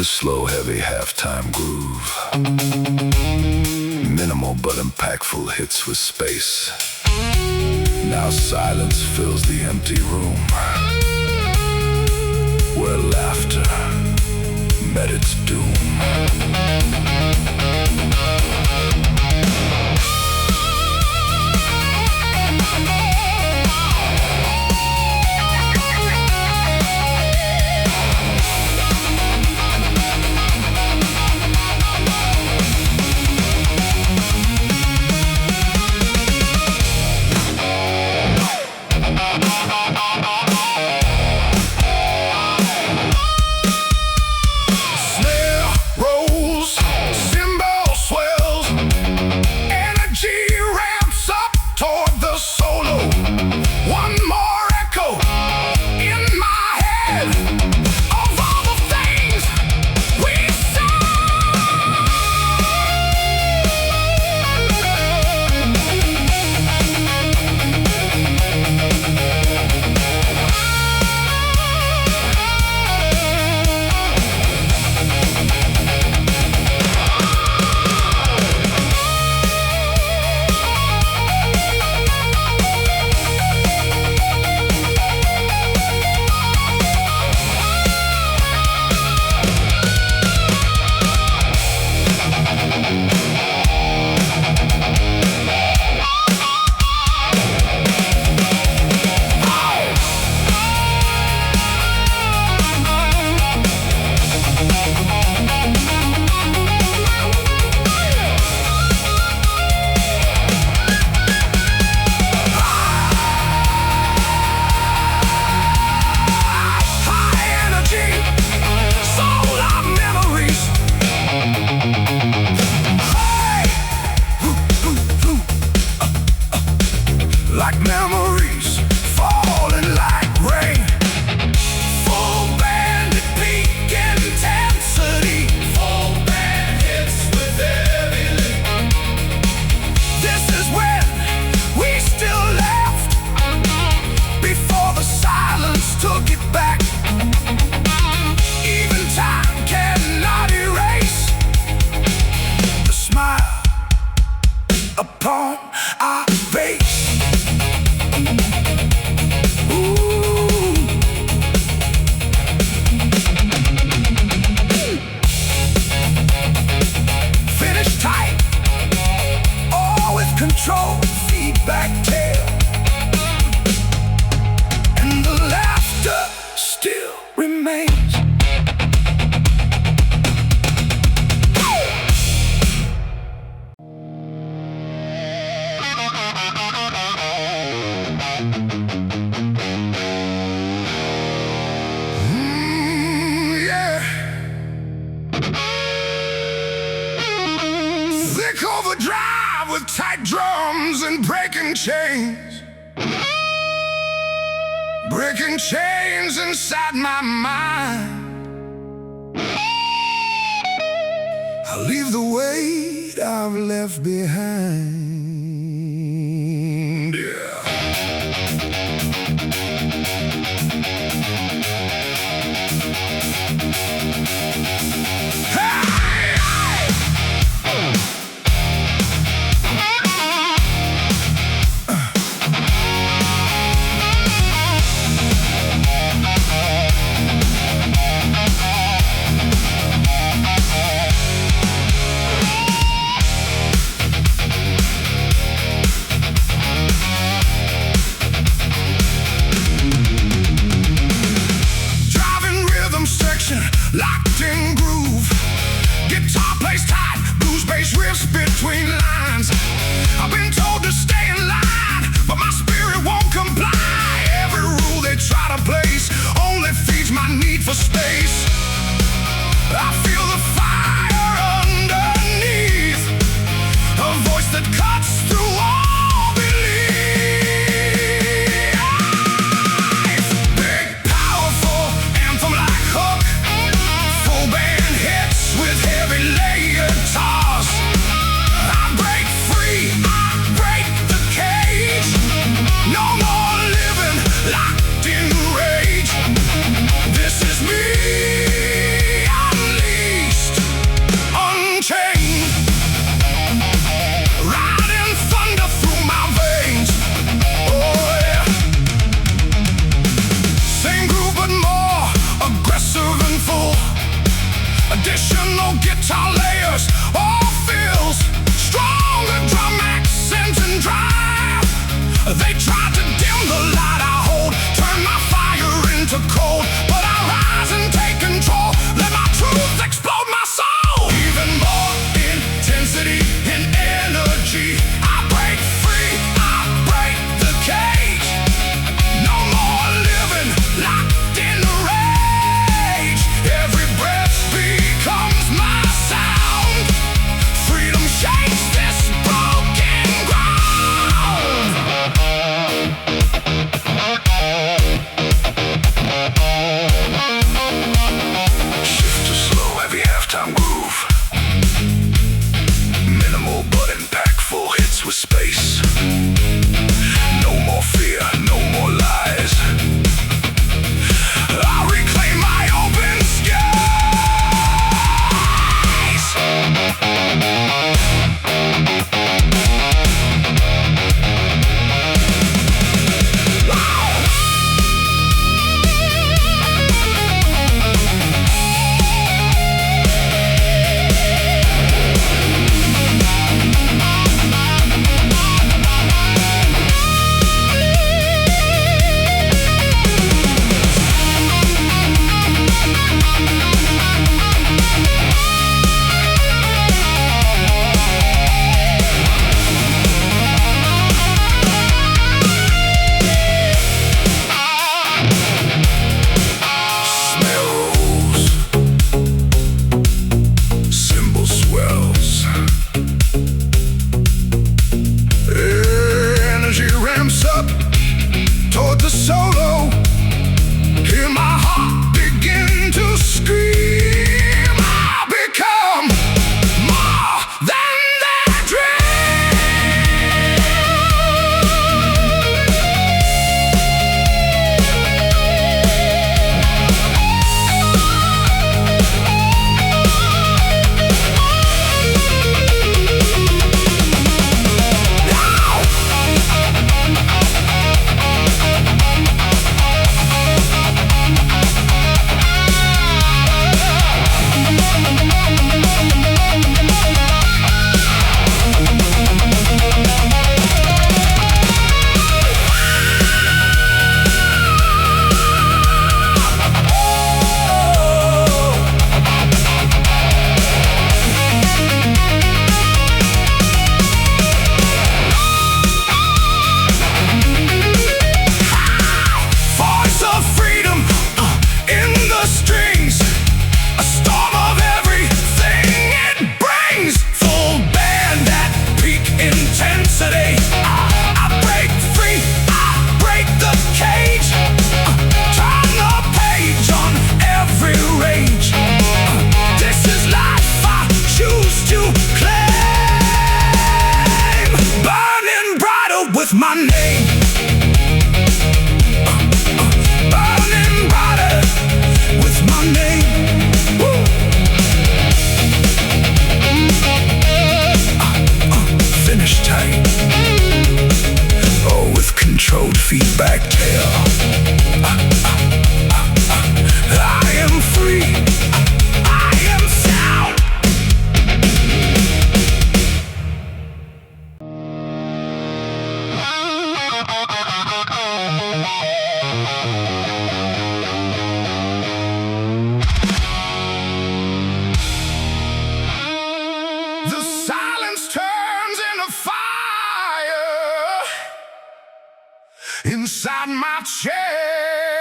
a slow, heavy halftime groove. Minimal but impactful hits with space. Now silence fills the empty room, where laughter met its doom. Overdrive with tight drums and breaking chains. Breaking chains inside my mind. I'll leave the weight I've left behind. Yeah. inside my chest.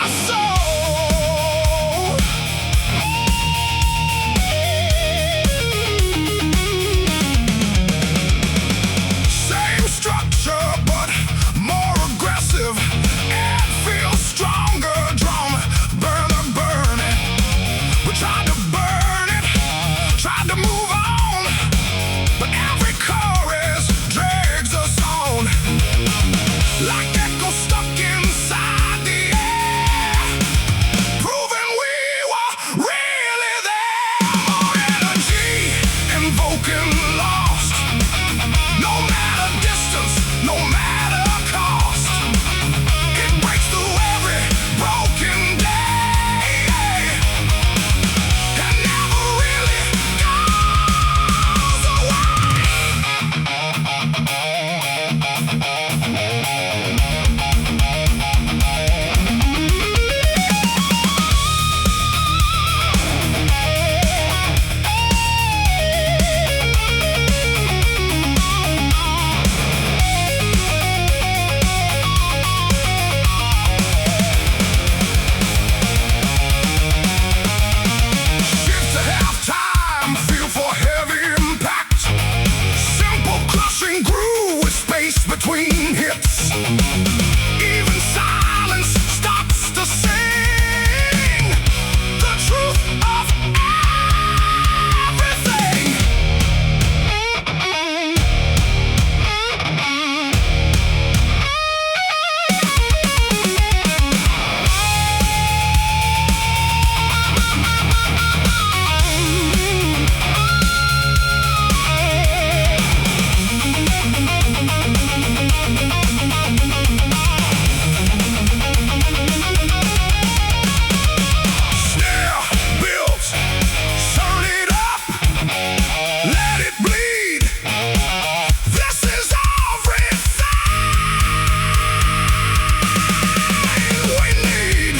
soul. Same structure, but more aggressive. It feels stronger, drawn, burn it. We tried to burn it, tried to move on, but every chorus drags us on. Like echoes stuck inside the air, proving we were really there. More energy, invoking lost. No matter distance, no matter cost. It breaks through every broken day, and never really goes away. Shift to halftime, feel for heavy impact. Simple crushing groove with space between hits. Even silence starts to sing the truth of everything. Snare builds, turn it up, let it bleed. This is everything we need.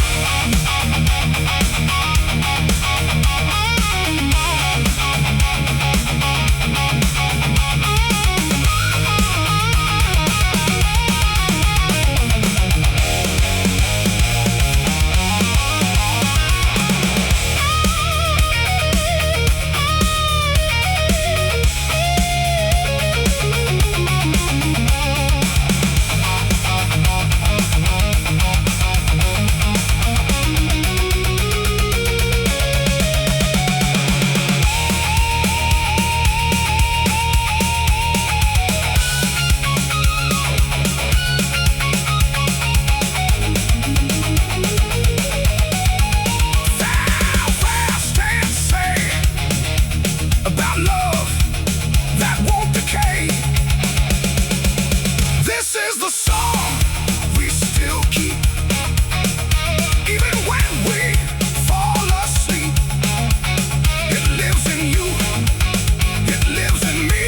Fast and say about love that won't decay. This is the song we still keep, even when we fall asleep. It lives in you, it lives in me.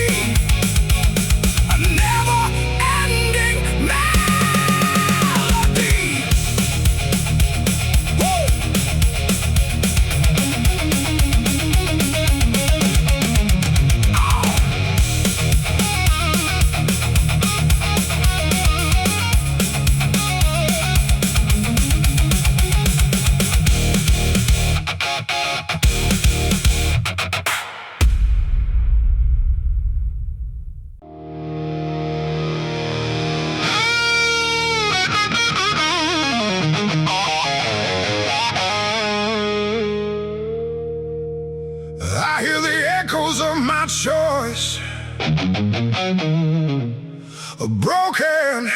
A never-ending melody. Woo! I hear the echoes of my choice, a broken,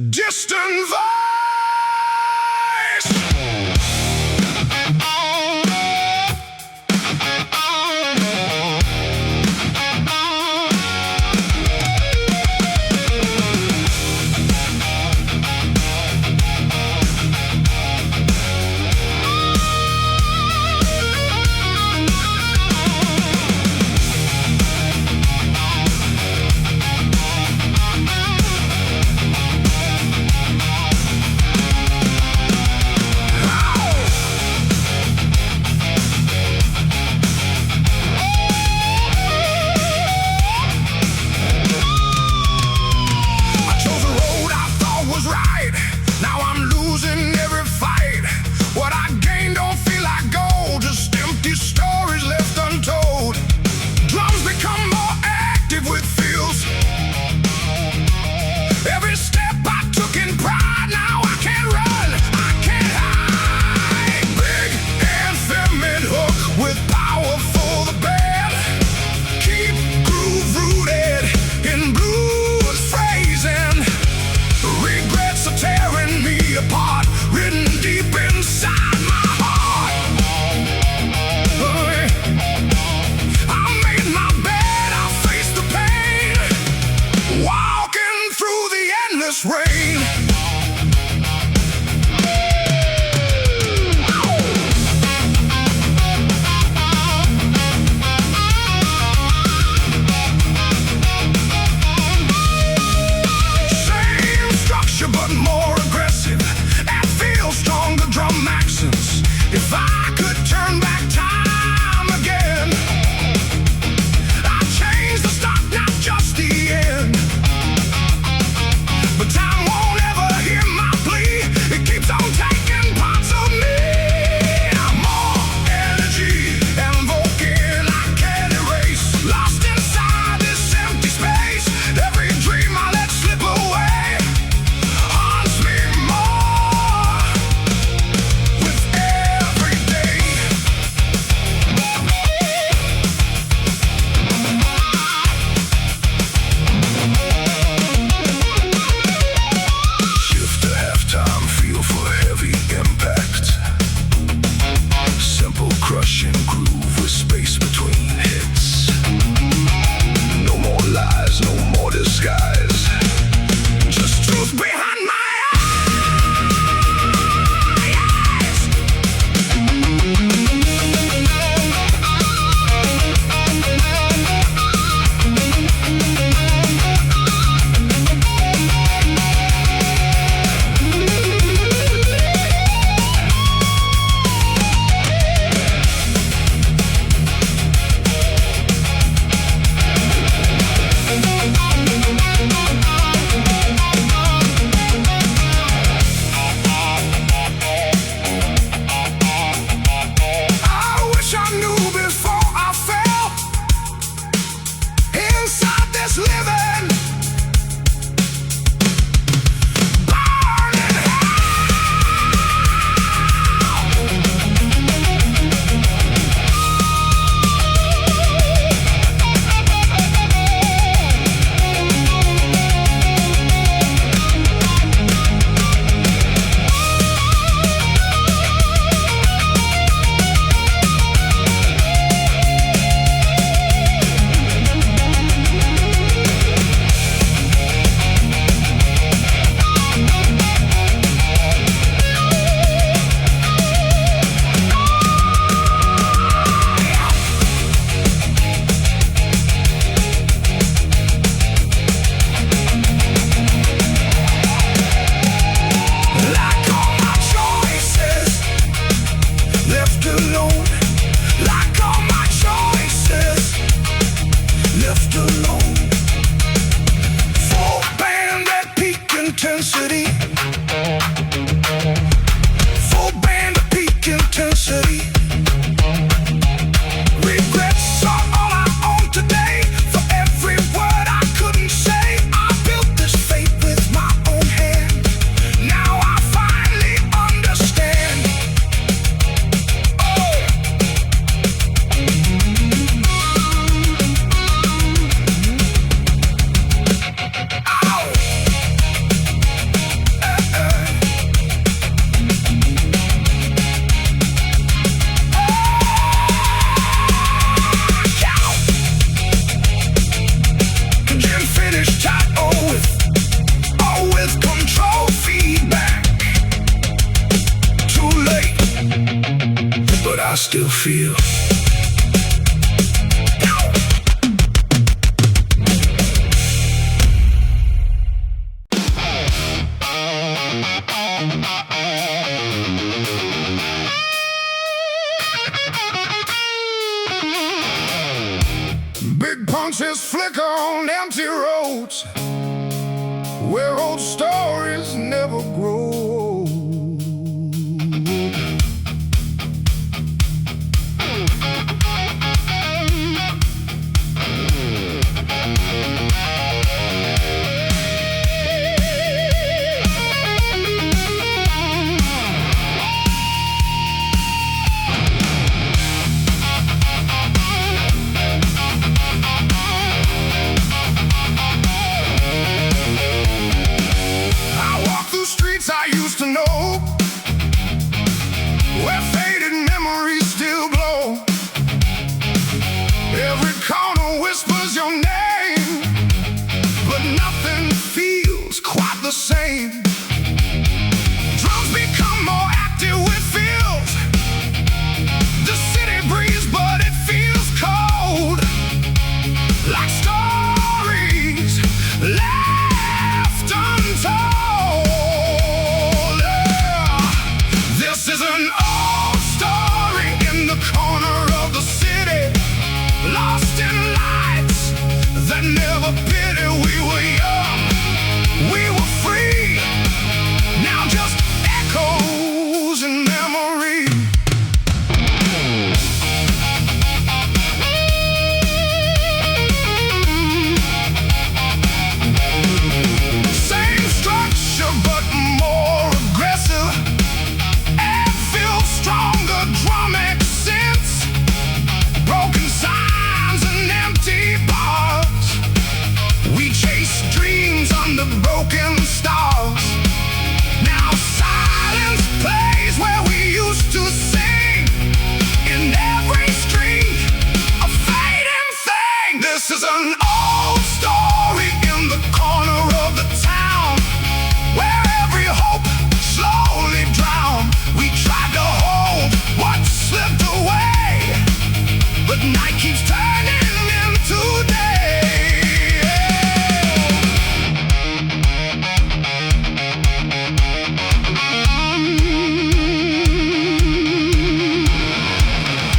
distant voice. city. Regrets are all I own today. For every word I couldn't say, I built this fate with my own hand. Now I finally understand. Oh. Ow. I still feel. Big punches flicker on empty roads where old stories never grow. I used to know, where faded memories still glow. Every corner whispers your name, but nothing feels quite the same. Drums become more active with feels. The city breathes, but it feels cold. Like stories left untold. This is an old story in the corner of the city, lost in lights that never pity. We were young, we were free, now just echoes in memory. Same structure but more aggressive. Stronger drum accents, broken signs and empty bars. We chase dreams under broken stars. Now silence plays where we used to sing. In every street, a fading thing. This is an old story in the corner of the town, where every hope slowly drowned. We tried to hold what slipped away, but night keeps turning into day.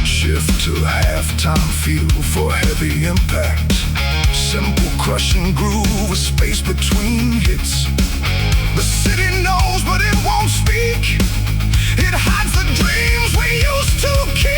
Shift to halftime feel for heavy impact. Simple crushing groove, a space between hits. The city knows, but it won't speak. It hides the dreams we used to keep.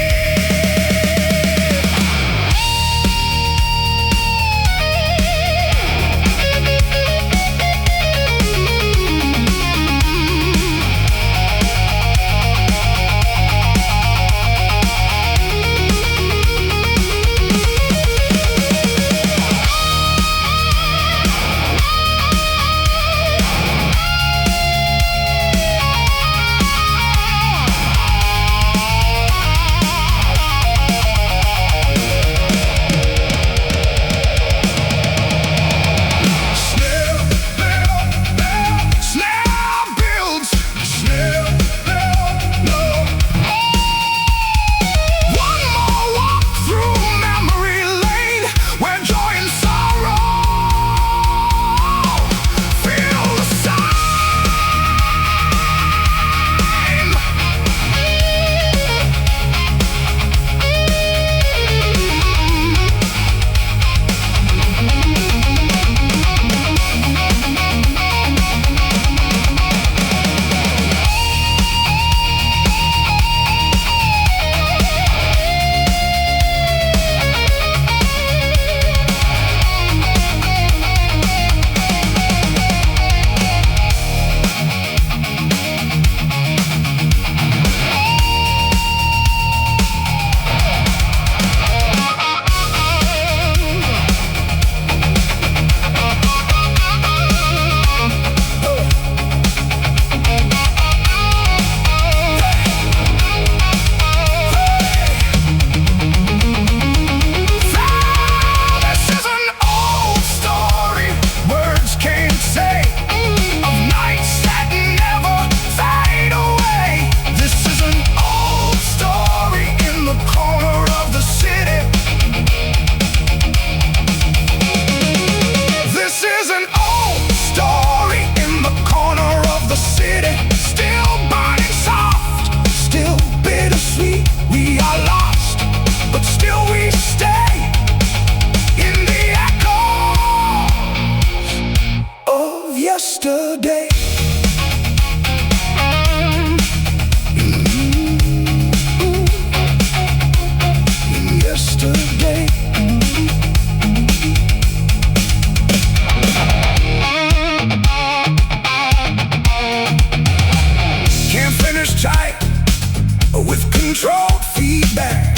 controlled feedback.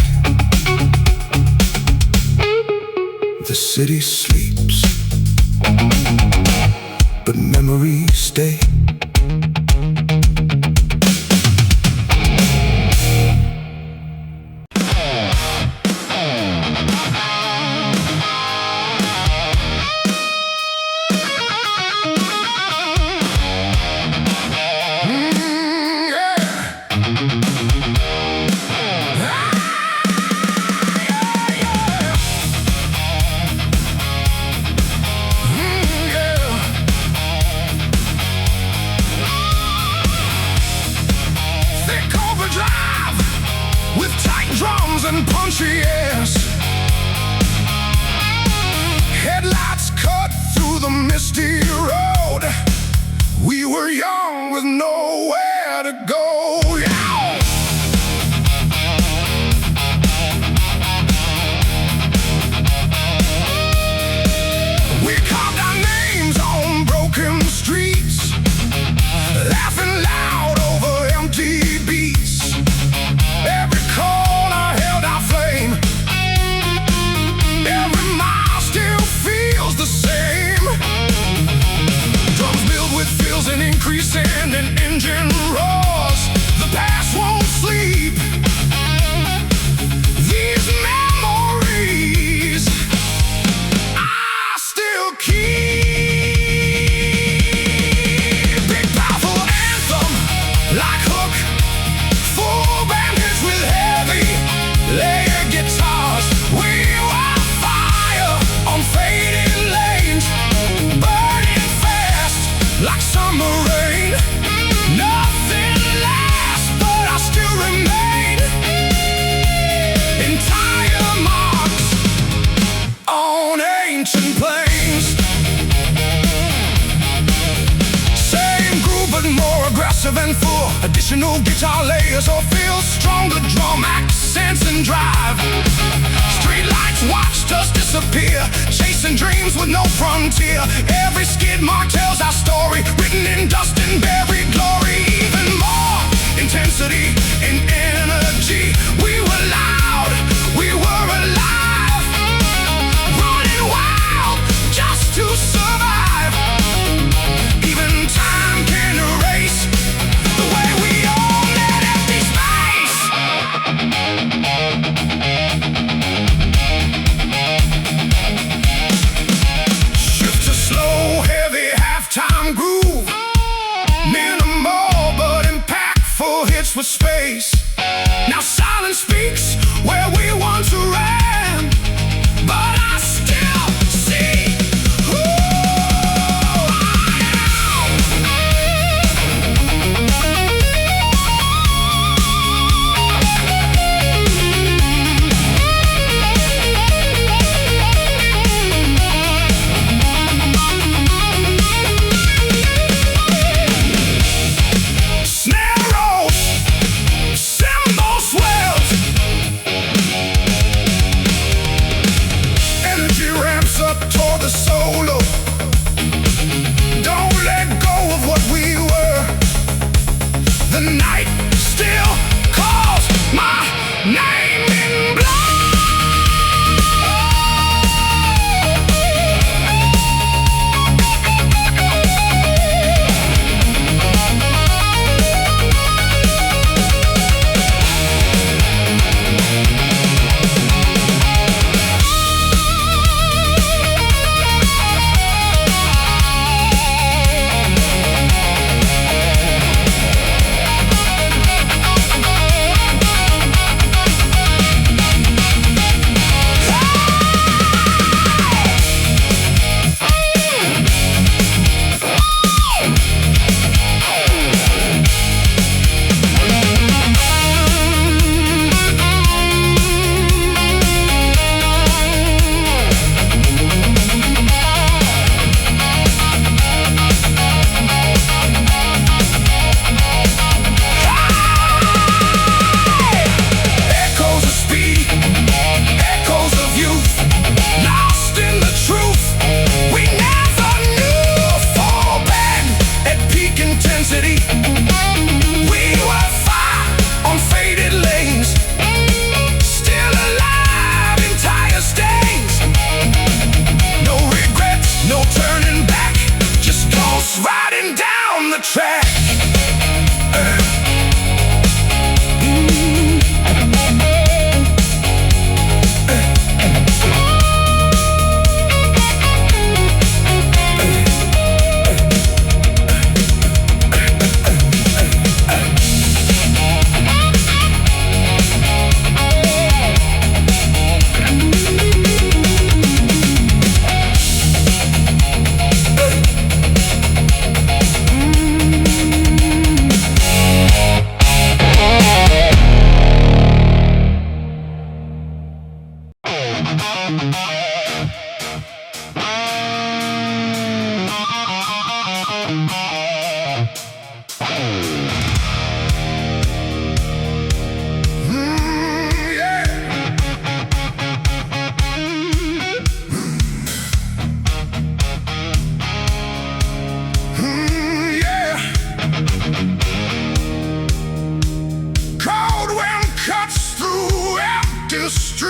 The city sleeps, but memories stay. Drums and punchy airs, headlights cut through the misty road. We were young with nowhere to go. Yeah. We carved our names on broken streets, laughing loud over empty beats. Every corner held our flame. Every mile still feels the same. Drums build with fills and increasing and engine roars. The past won't sleep. These memories I still keep. Big powerful anthem like Hook, full bandage with heavy layered guitars. We were fire on fading lanes, burning fast like summer rain. Nothing lasts, but I still remain. Entire marks on ancient plains. Same groove but more aggressive and full. Additional guitar layers or feel stronger drum accents and drive. Streetlights watched us disappear, chasing dreams with no frontier. Every skid mark tells our story, written in dust and buried glory. Even more intensity and energy. We were loud, we were alive, running wild just to survive. Even time can erase the way we own that empty space. Shift to slow, heavy halftime groove. Minimal but impactful hits with space. Now silence speaks where we once ran, but I still see who I snare rolls, cymbal swells,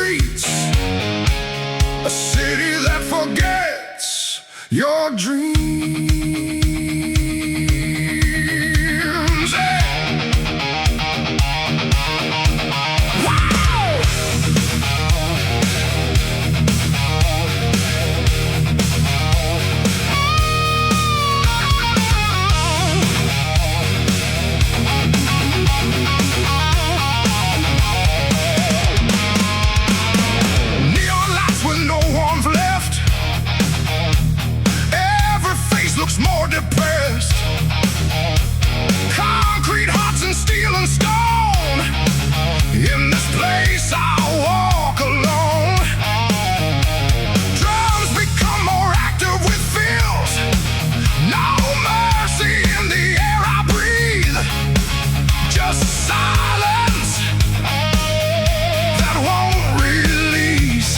streets, a city that forgets your dreams. Wow! Neon lights with no warmth left. Every face looks more depressed. Concrete hearts and steel and stone. In this place I walk alone. Drums become more active with feels. No mercy in the air I breathe. Just silence that won't release.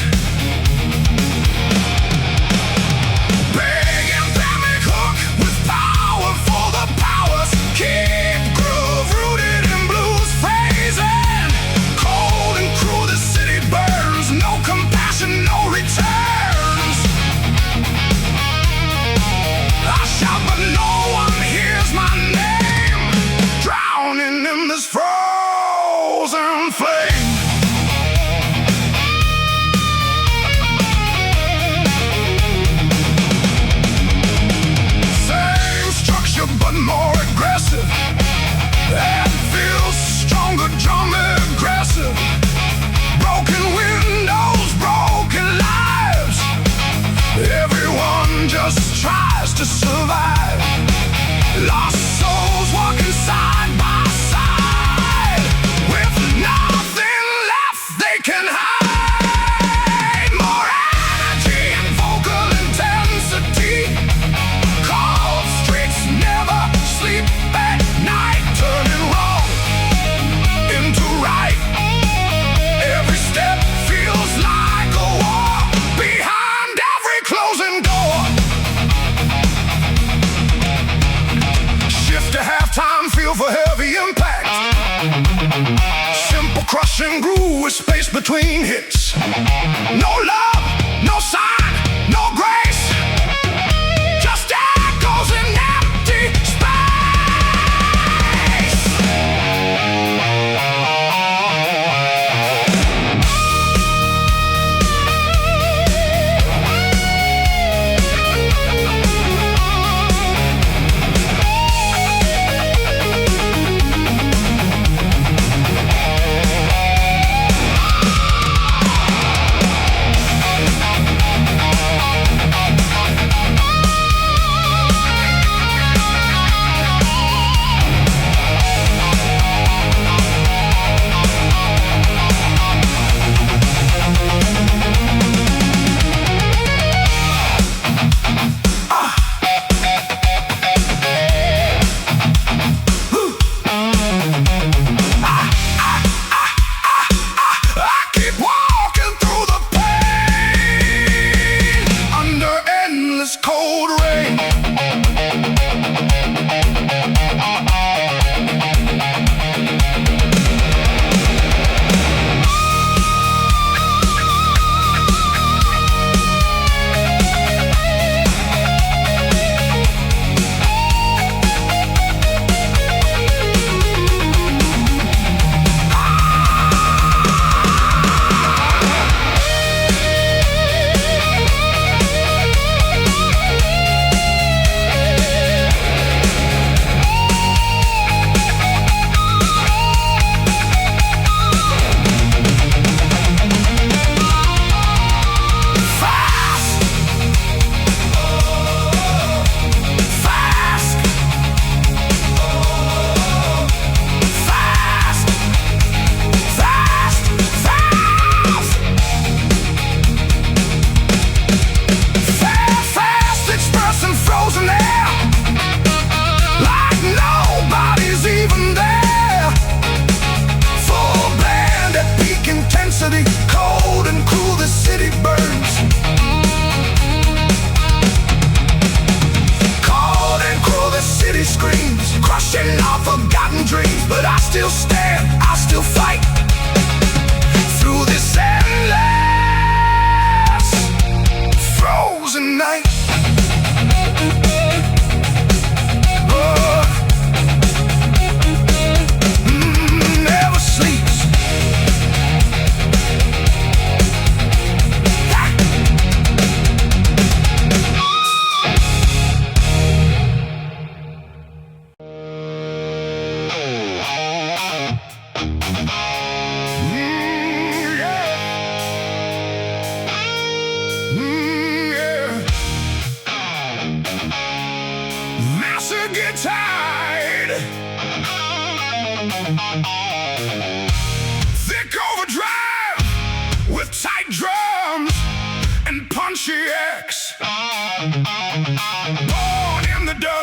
Big anthemic hook with power for the powers. Keep groove rooted in blues phrasing. Cold and cruel the city burns. No compassion, no returns. I shout but no one hears my name. Drowning in this frozen flame. Same structure but more aggressive. And feels stronger, drum aggressive. Broken windows, broken lives. Everyone just tries to survive. Lost souls walking side by side. With nothing left they can hide. More energy and vocal intensity. Cold streets never sleep at night. Turning wrong into right. Every step feels like a war. Behind every closing door. Shift to halftime, feel for heavy impact. Simple crushing groove with space between hits. No love, no sign, no grace. Just echoes in empty space.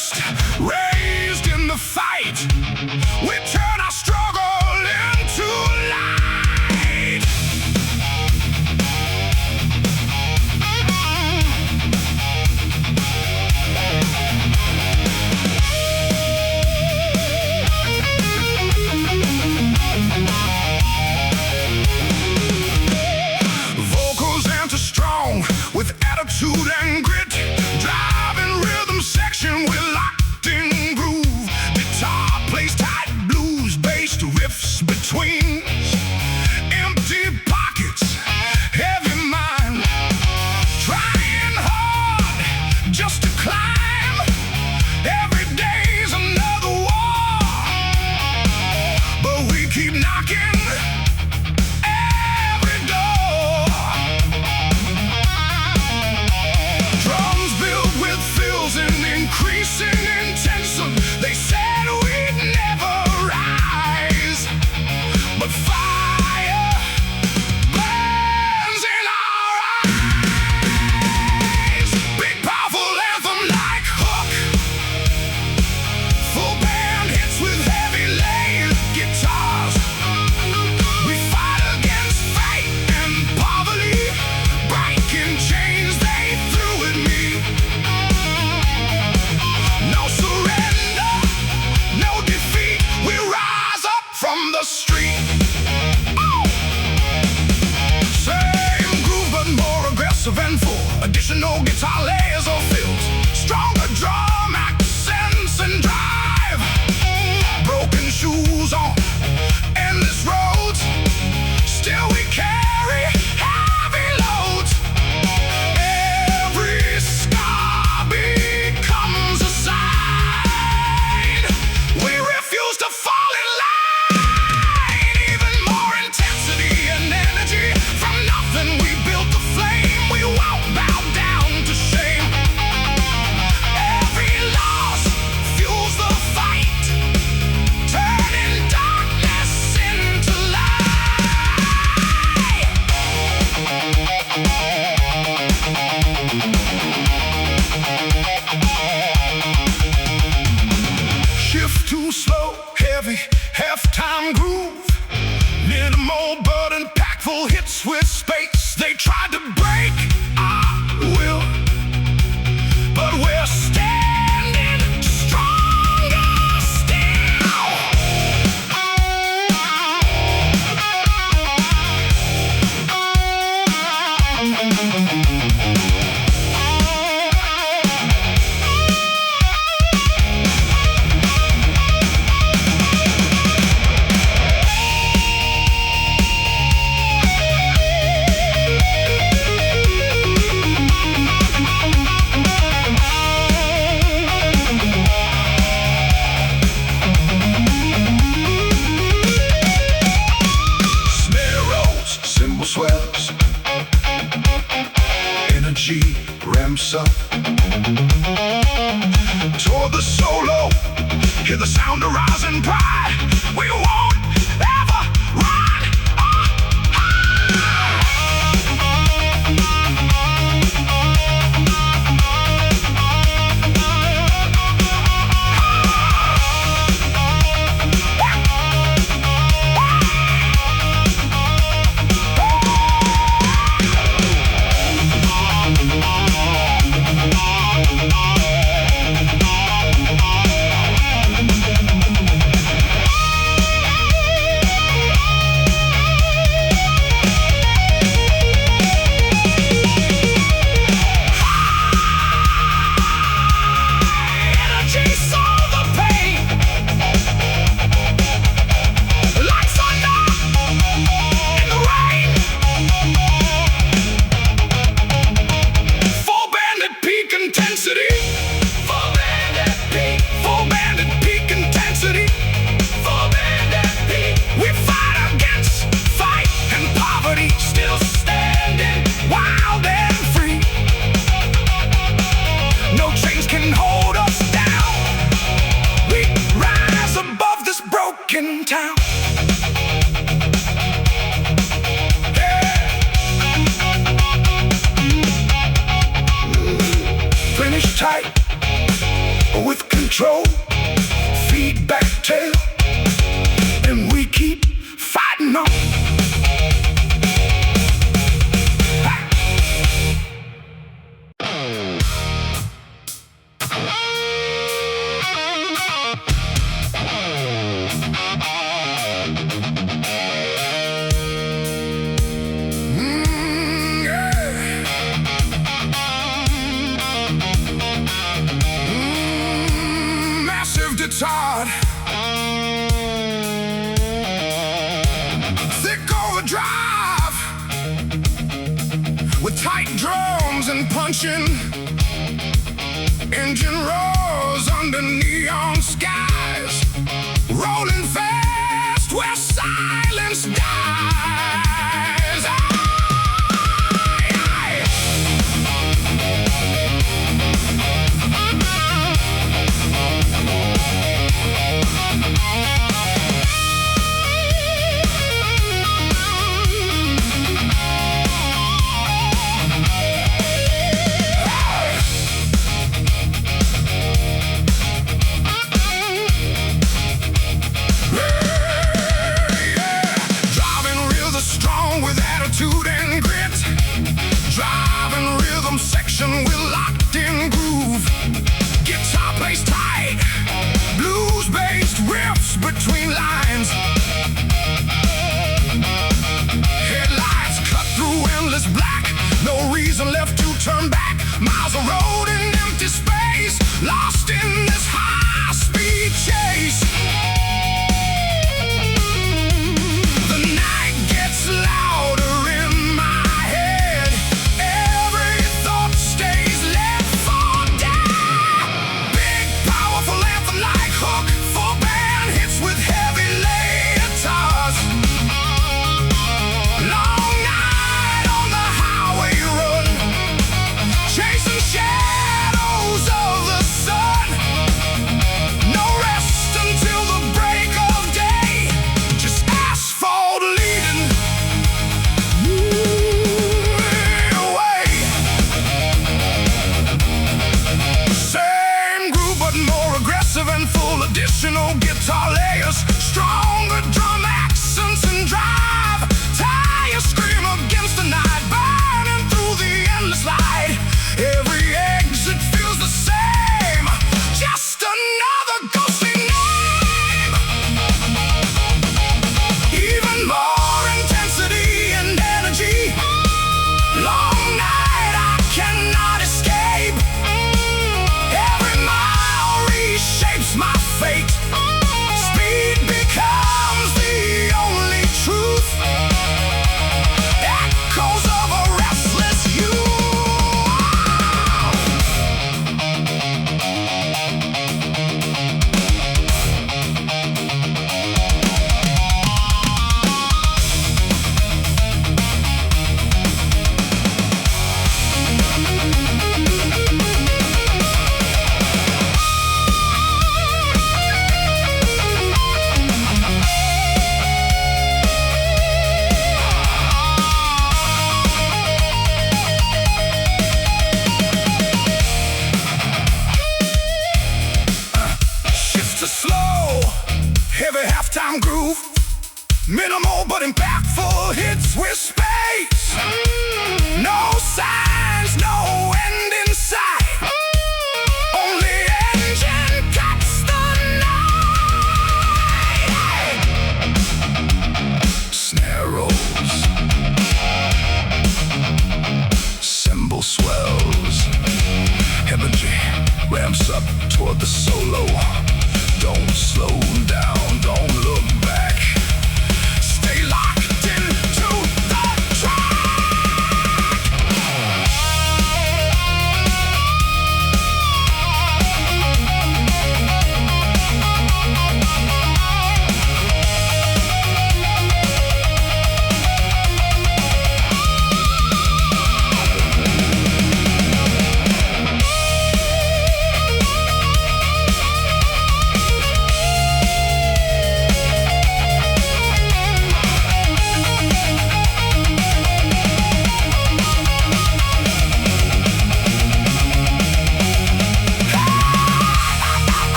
first, raised in the fight. We turn our struggle into light. Vocals enter strong with attitude and grit. Driving rhythm section with locked in groove. Guitar plays tight, blues, bass to riffs between. Empty pockets, heavy mind. Trying hard just to climb. Every day's another war, but we keep knocking every door. Drums built with fills and increasing intensity. They said we'd never rise, but fire burns in our eyes. Big powerful anthem like Hook. Full band hits with heavy laid guitars. We fight against fate and poverty, breaking chains they threw at me. No surrender, no defeat. We rise up from the street. Same groove but more aggressive and full. Additional guitar layers or fills. Stronger drum accents and drive. Broken shoes on endless roads. Still we carry heavy loads. Every scar becomes a sign. We refuse to fall in line. Even more intensity and energy. From nothing we built the flame. We won't bow down to shame. Every loss fuels the fight, turning darkness into light. Shift too slow, heavy, halftime groove. Little more burden, packful hits with space. They tried to break our will, but we're standing stronger still. Snare rolls, cymbal swells. Energy ramps up. Toward the solo, hear the sound of rising pride. We won't ever run or know. Massive guitar, thick overdrive, with tight drums and punching engine roars under neon skies, rolling fast where silence dies. With locked-in groove, guitar plays tight, blues-based riffs between lines. Headlights cut through endless black, no reason left to turn back. Miles of road in empty space, lost in this high-speed chase. The night gets louder in my head. Every thought stays left for dead. Big, powerful anthem-like hook, full band hits with heavy guitars. Long night on the highway run, chasing shadows of the sun. No rest until the break of day, just asphalt leading away. Same groove but more aggressive and full, additional guitar layers, stronger drum accents and drive. Tires scream against the night, burning through the endless light. Every exit feels the same, just another ghostly name. Even more intensity and energy. Long night I cannot escape. Every mile reshapes my fate. Speed becomes the only truth. Echoes of a restless youth. Shifts to slow, heavy halftime groove, minimal but impactful hits with space. No signs, no end in sight. Only engine cuts the night. Snare rolls, cymbal swells, energy ramps up toward the solo. Don't slow down, don't look back. Stay locked into the track.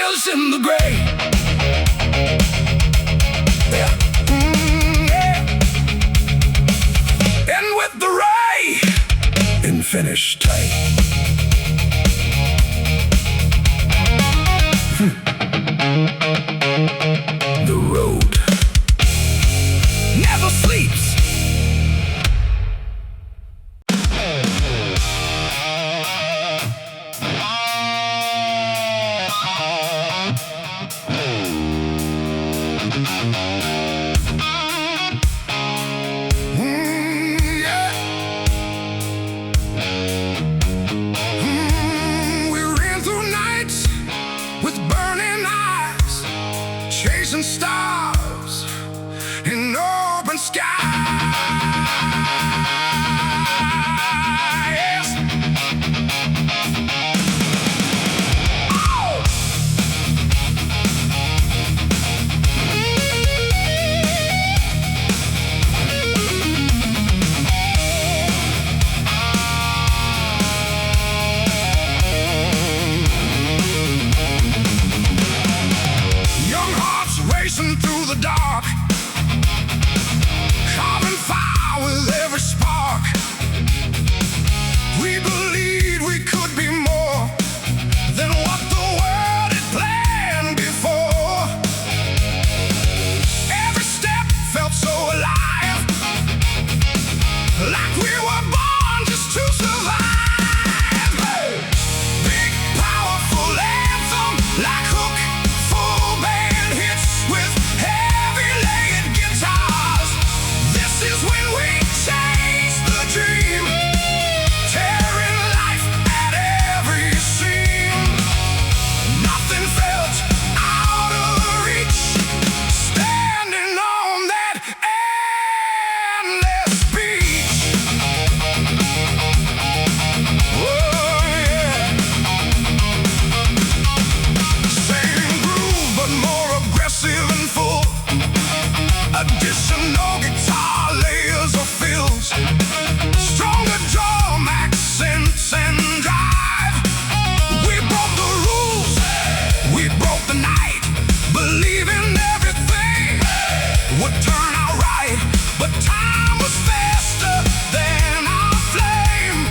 fires in the gray. Yeah. Yeah. And with the ray in finish tight. The road never sleeps. Chasing stars in open skies. Oh! Racing through the dark, carving fire with every spark. We believed we could be more than what the world had planned before. Every step felt so alive, like we were born just to survive. Big, powerful anthem, like hook, full band hits with heavy layered guitars. This is when we chase the dream, tearing life at every seam. Nothing felt out of reach, standing on that endless beach. Oh yeah. Same groove but more aggressive and full. Additional guitar layers or fills, stronger drum accents and drive. We broke the rules, we broke the night, believing everything would turn out right. But time was faster than our flame.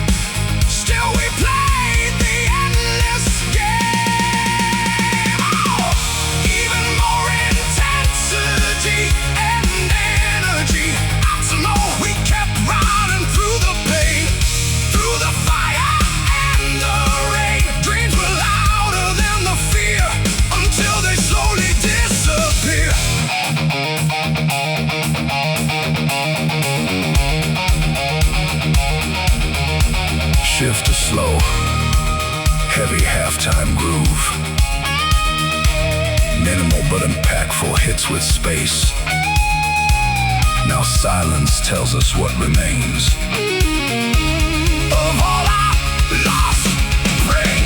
Still we played the endless game. Oh, even more intensity and energy. Out to know we kept riding through the pain, through the fire and the rain. Dreams were louder than the fear, until they slowly disappear. shift to slow, heavy halftime groove. Minimal but impactful hits with space. Now silence tells us what remains. Of all our lost prey,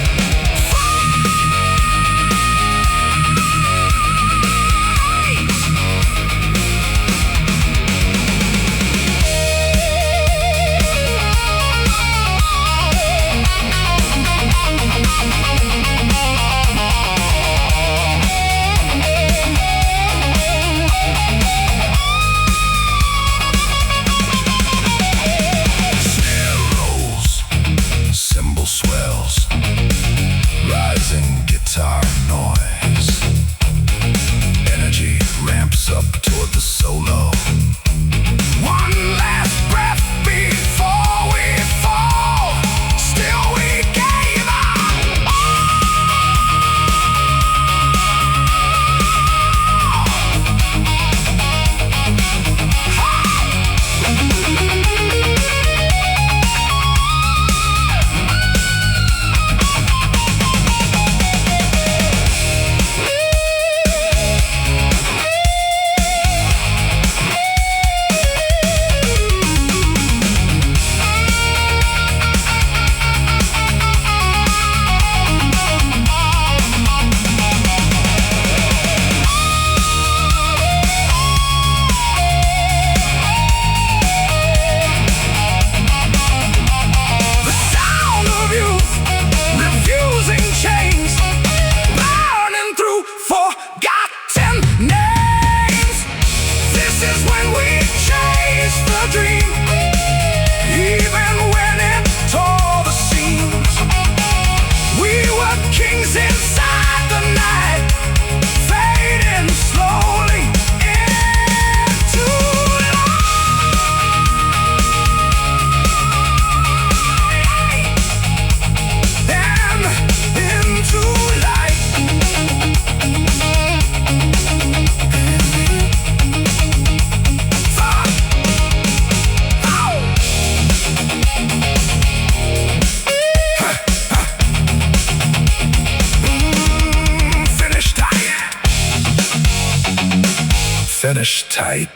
finish tight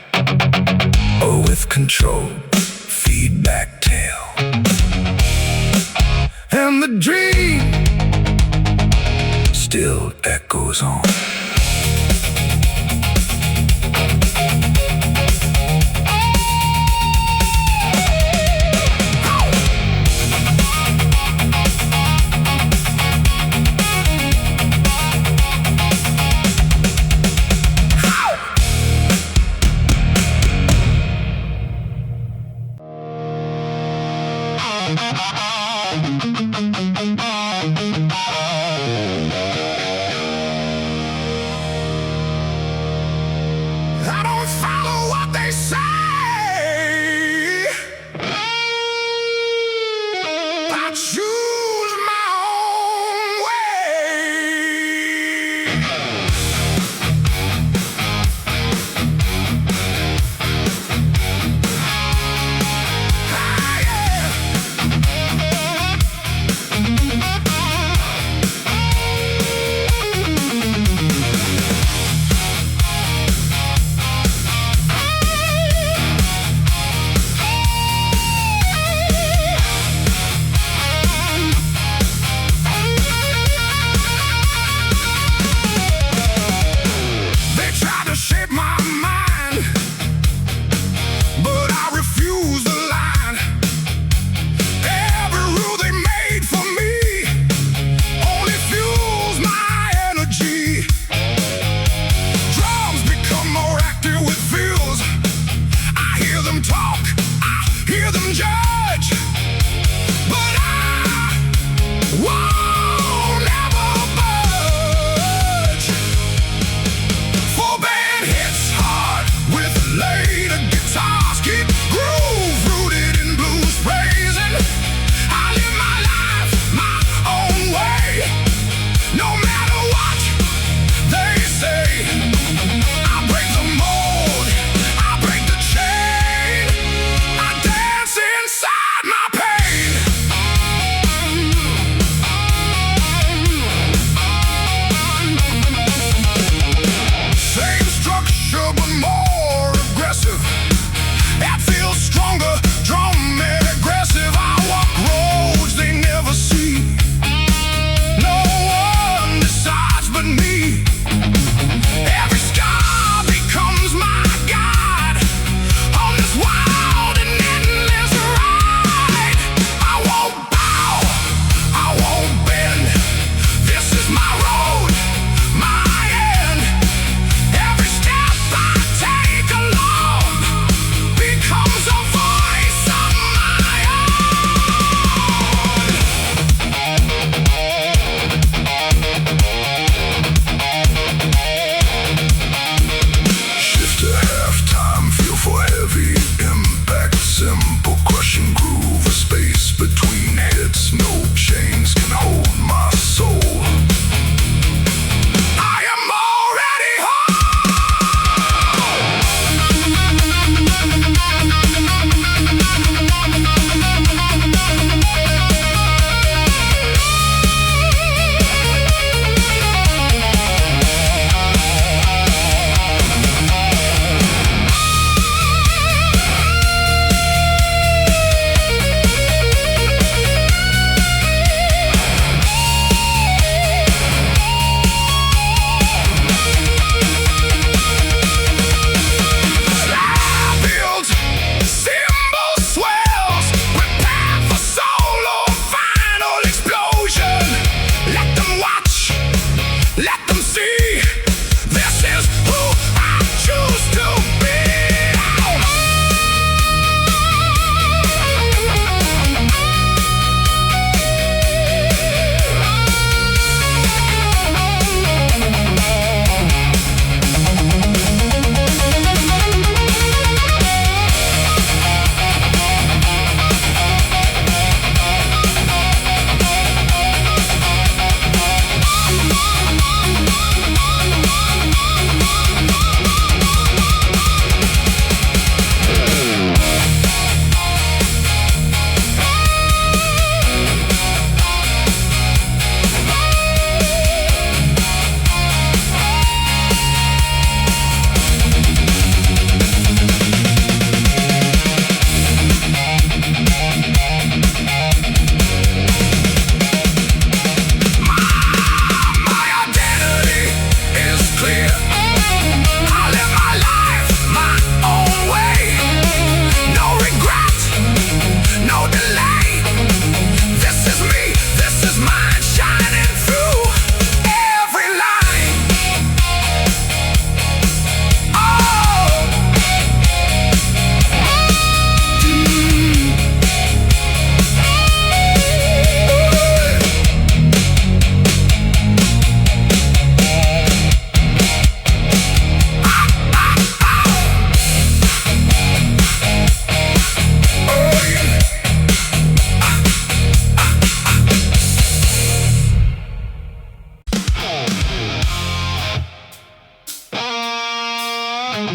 or with control, feedback tail. And the dream still echoes on. We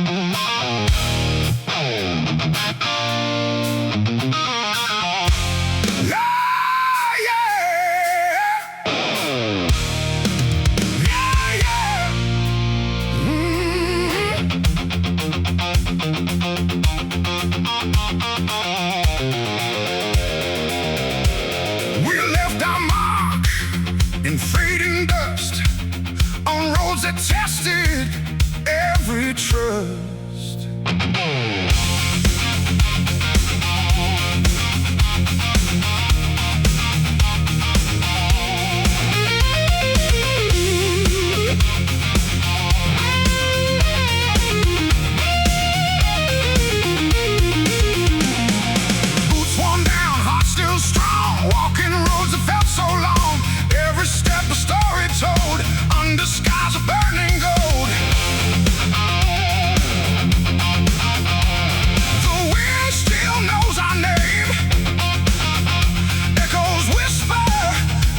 left our mark in fading dust on roads that tested every trust. Boots worn down, heart still strong, walking roads that felt so long. Every step a story told, under skies of burning gold. The wind still knows our name, echoes whisper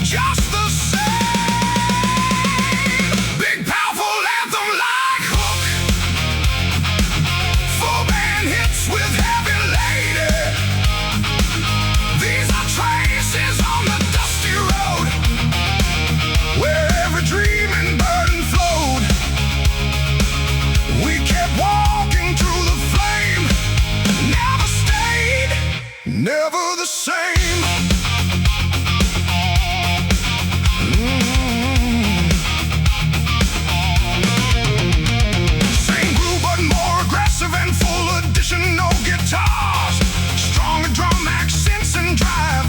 just the same. Big powerful anthem like hook, full band hits with heavy lady. These are traces on the dusty road, where every dream and burden flowed. We kept walking through the flame, never stayed, never the same. Same groove but more aggressive and full additional guitars, stronger drum accents and drive,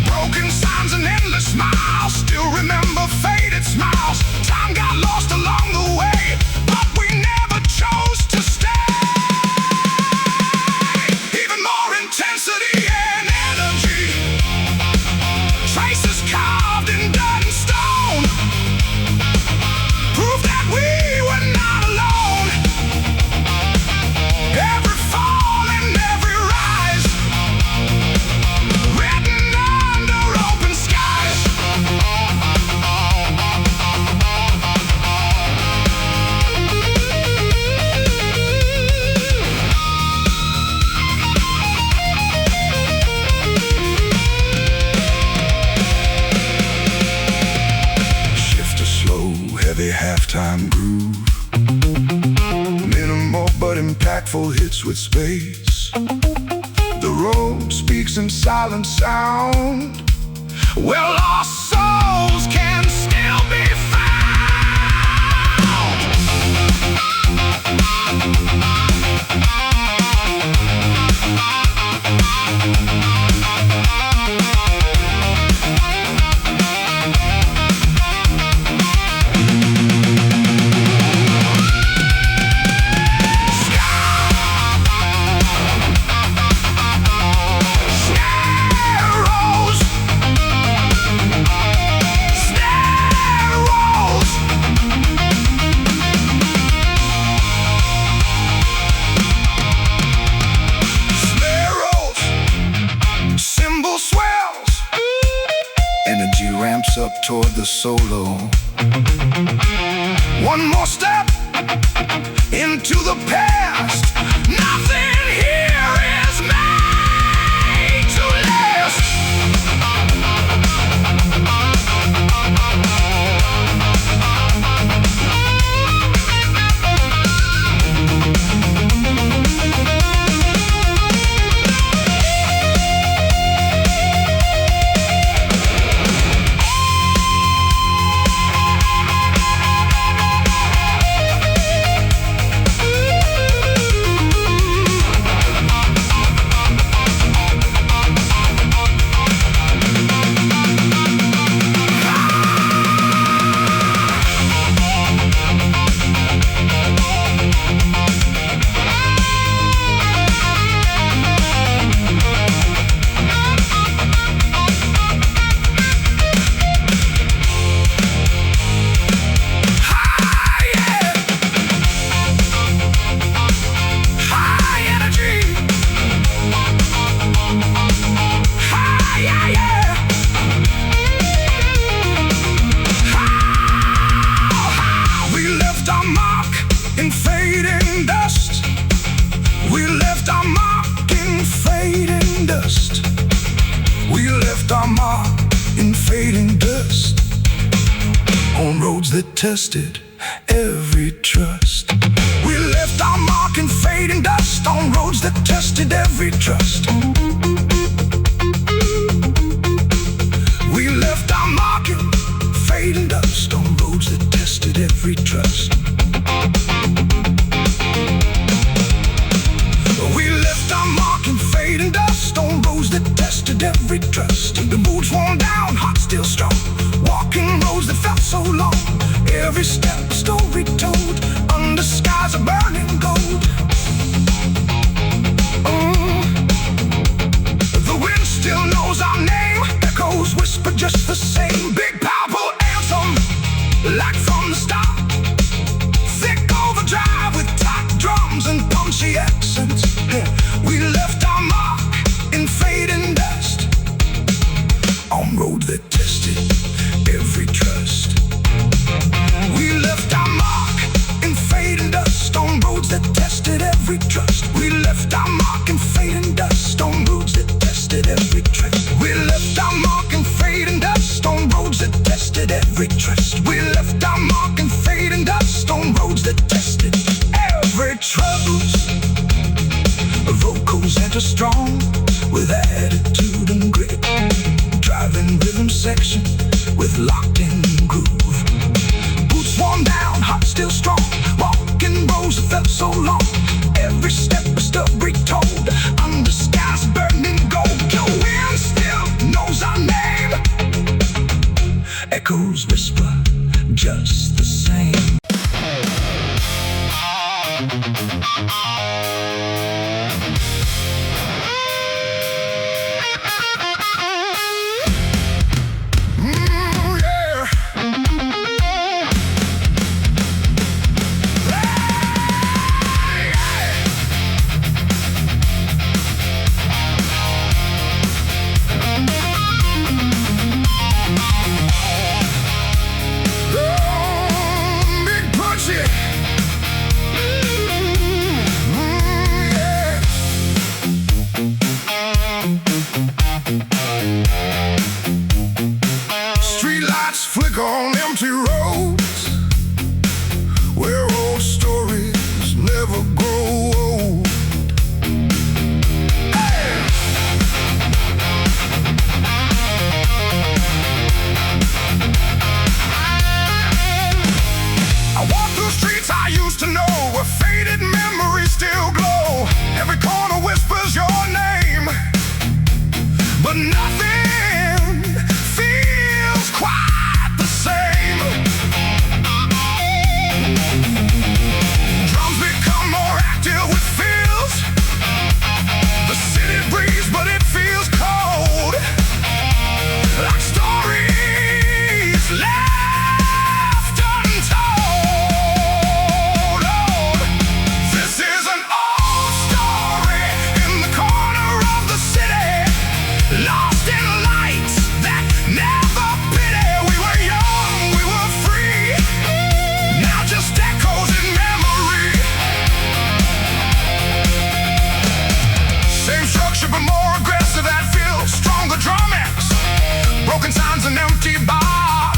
broken signs and endless smiles. Still remember faded smiles. Time got lost along the way, but we never chose to stay. Even more intensity and energy, traces carved in dirt and stone, proof that we were not alone. Every fall and every rise, written under open skies. Shift a slow, heavy halftime groove, minimal but impactful hits with space. The road speaks in silent sound, where lost souls can still be found. Cymbal swells, energy ramps up toward the solo. One more step into the past. Nothing here is made to last. roads that tested every trust. We left our mark in fading dust on roads that tested every trust. We left our mark in fading dust on roads that tested every trust. We left our mark in fading dust on roads that tested every trust. The boots worn down, heart still strong, walking roads that felt so long. Every step a story told, under skies of burning gold. The wind still knows our name, echoes whisper just the same. Big powerful anthem, like from the start. Thick overdrive with tight drums and punchy accents. We left our mark in fading dust on road that tested every trust. We left our mark in fading dust on roads that tested every trust. We left our mark in fading dust on roads that tested every trust. We left our mark in fading dust on roads that tested every trust. We left our mark in fading dust on roads that tested every trust. Vocals enter strong with attitude and grit, driving rhythm section with locked in groove. Boots worn down, heart still strong, walking roads that felt so long. Every step a story told, under skies burning gold. The wind still knows our name, echoes whisper just the same. Flicker on empty roads where old stories never grow old. Hey! I walk through streets I used to know where faded memories still glow. Every corner whispers your name, but nothing feels quite same. Drums become more active with feels. The city breathes, but it feels cold, like stories left untold. Oh, this is an old story in the corner of the city, lost in lights that never pity. We were young, we were free, now just echoes in memory. Same structure but more aggressive, that feels stronger drum X, broken signs and empty bars.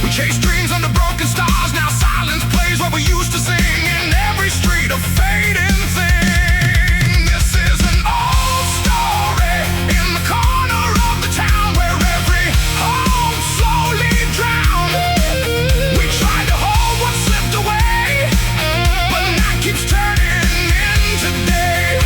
We chase dreams under broken stars, now silence plays what we used to sing in every street, a fading thing. This is an old story in the corner of the town where every home slowly drowned. We tried to hold what slipped away, but night keeps turning into day.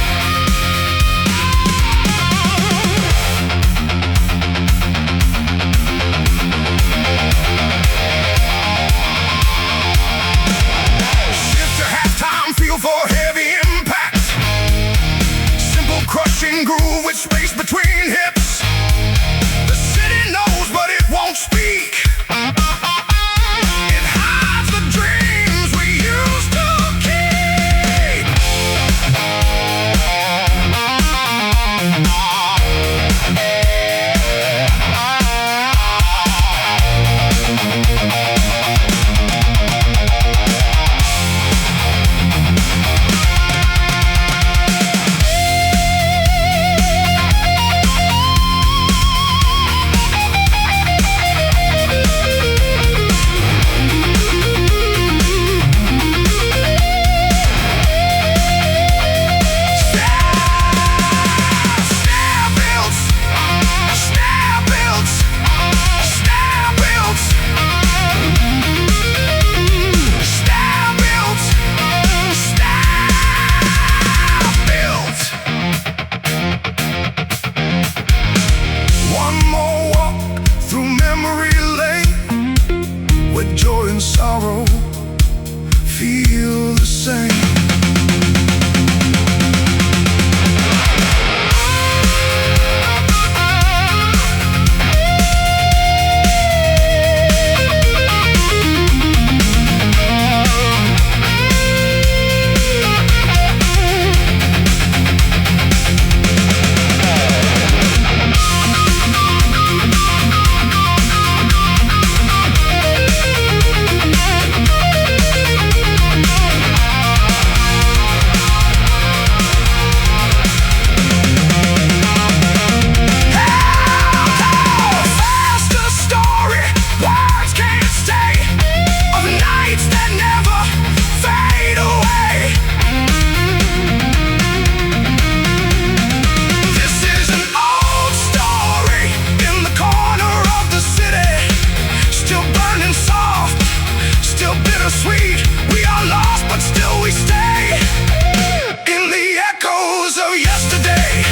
where joy and sorrow feel the same. Sweet, we are lost, but still we stay in the echoes of yesterday.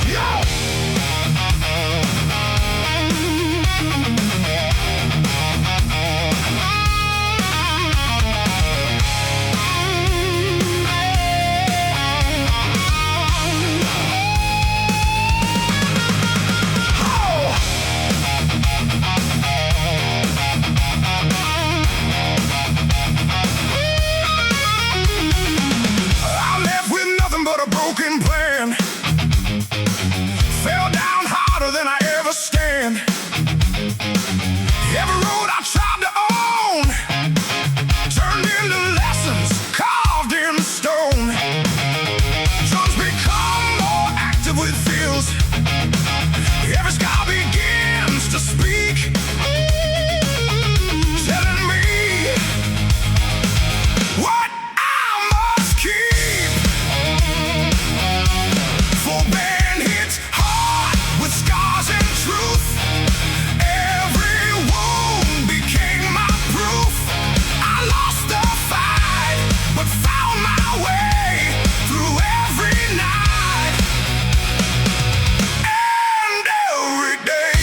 Yeah. Plan fell down harder than I ever stand. Every road I tried to own turned into lessons carved in stone. Drums become more active with feels. Every sky begins to speak, telling me what I must keep. Full band hits hard with scars and truth. Every wound became my proof. I lost the fight, but found my way through every night and every day.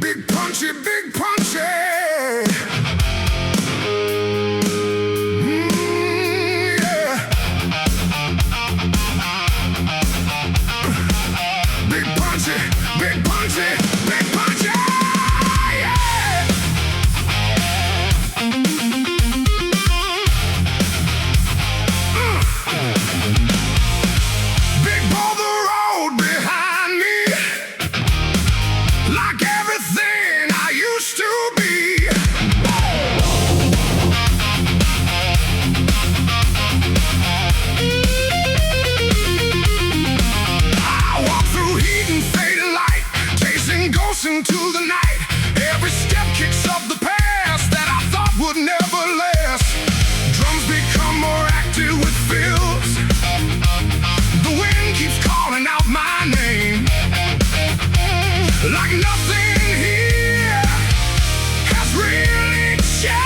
Big punchy, big punchy. Yeah. Big punchy, big punchy, big punchy. Yeah. Big boulder road behind me, like everything I used to be. I walk through heat and faded light, chasing ghosts into the night. Every step kicks up the past that I thought would never last. Drums become more active with fills. The wind keeps calling out my name, like nothing here has really changed.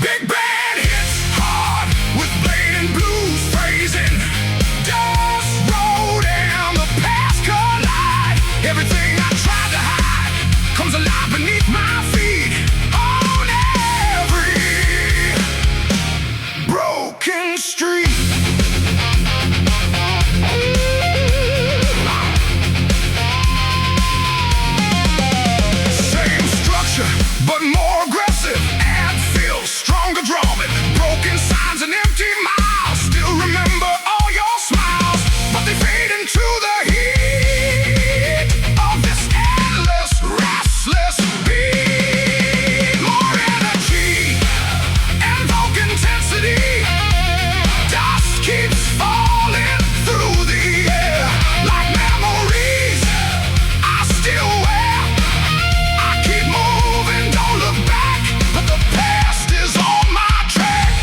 Big band hits hard with blade and blues phrasing. Dust road and the past collide. Everything I tried to hide comes alive beneath my feet. On every broken street. Same structure, but more aggressive. Add fill, stronger drumming. Broken signs and empty miles. Still remember all your smiles, but they fade into the heat of this endless, restless beat. More energy and vocal intensity. Dust keeps falling through the air like memories I still wear. I keep moving, don't look back, but the past is on my track.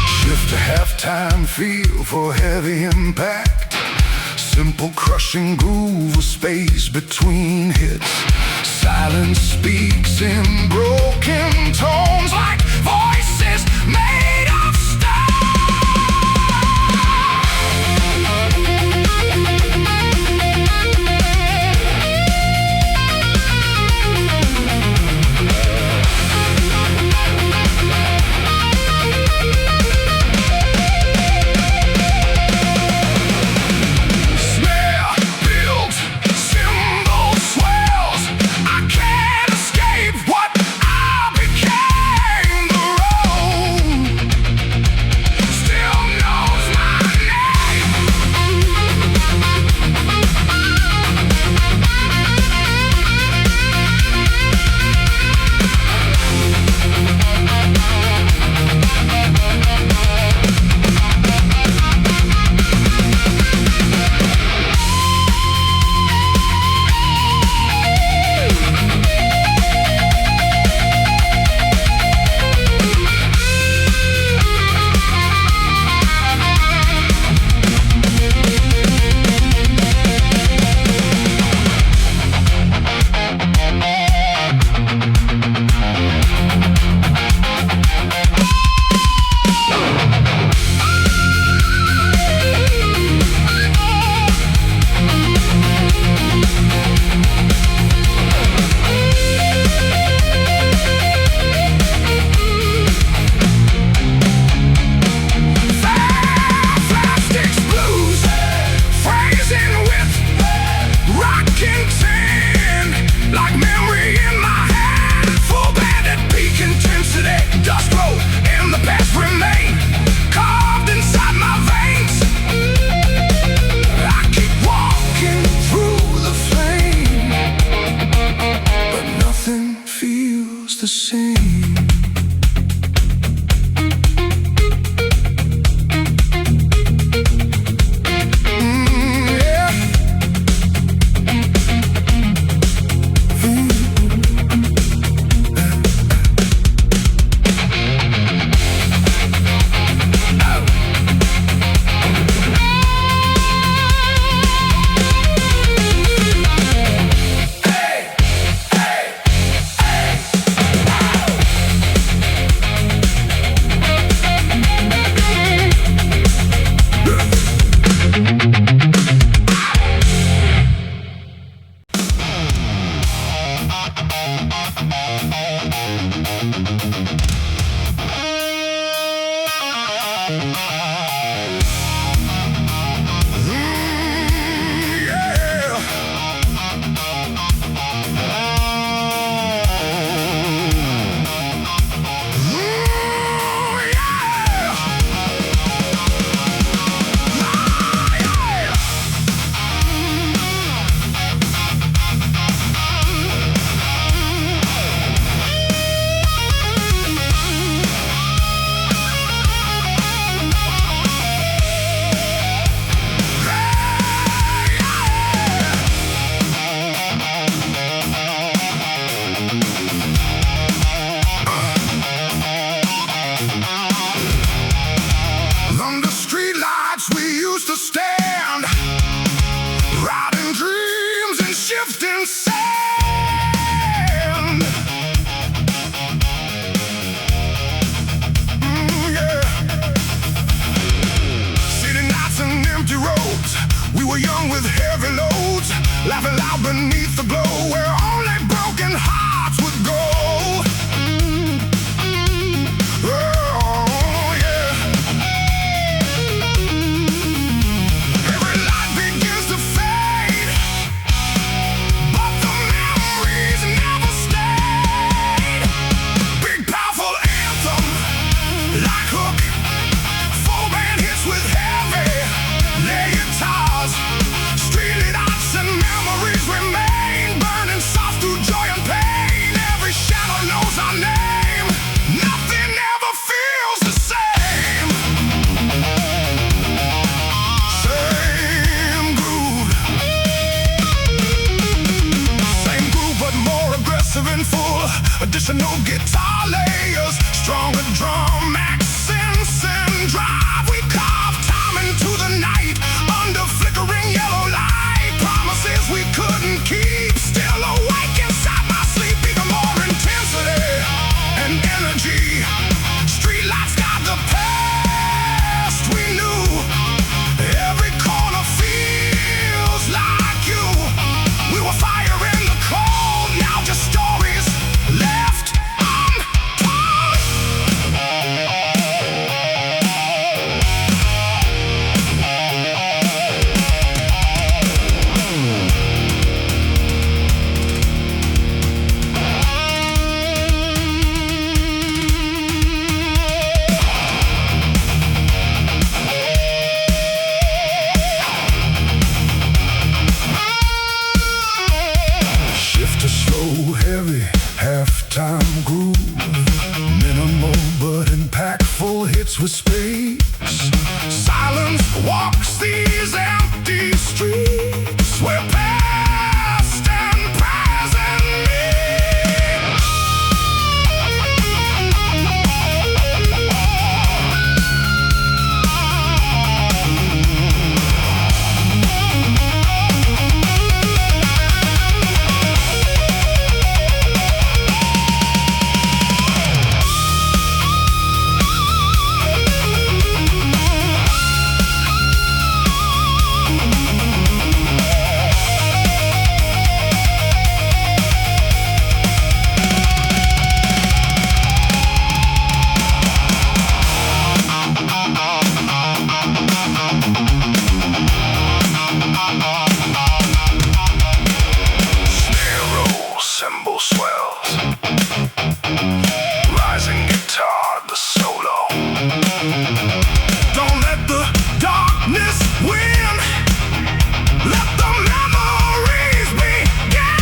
Shift to halftime feel for heavy impact. Simple crushing groove with space between hits. Silence speaks in broken tones like voices made of snare builds, cymbal swells. I can't escape what I became. laughing loud beneath the glow where only broken hearts would go. Oh, yeah. Every light begins to fade, but the memories never stayed. Big powerful anthem, like hook, full band hits with heavy lead guitars. Streetlit arts and memories remain, burning soft through joy and pain. Every shadow knows our name. Nothing ever feels the same. Same groove. Same groove, but more aggressive and full. Additional guitar layers, stronger drum accents and drive. We carve time into the night under flickering yellow light. Promises we couldn't keep, still awake inside my sleep. Even more intensity and energy. Streetlights got the past we knew. Every corner feels like you. We were fire in the cold, now just stories left untold. Shift to slow, heavy, halftime groove. Minimal but impactful hits with space. Silence walks these empty streets where past and present meet. Snare roll, cymbal swells, rising guitar, the solo. Don't let the darkness win. Let the memories begin.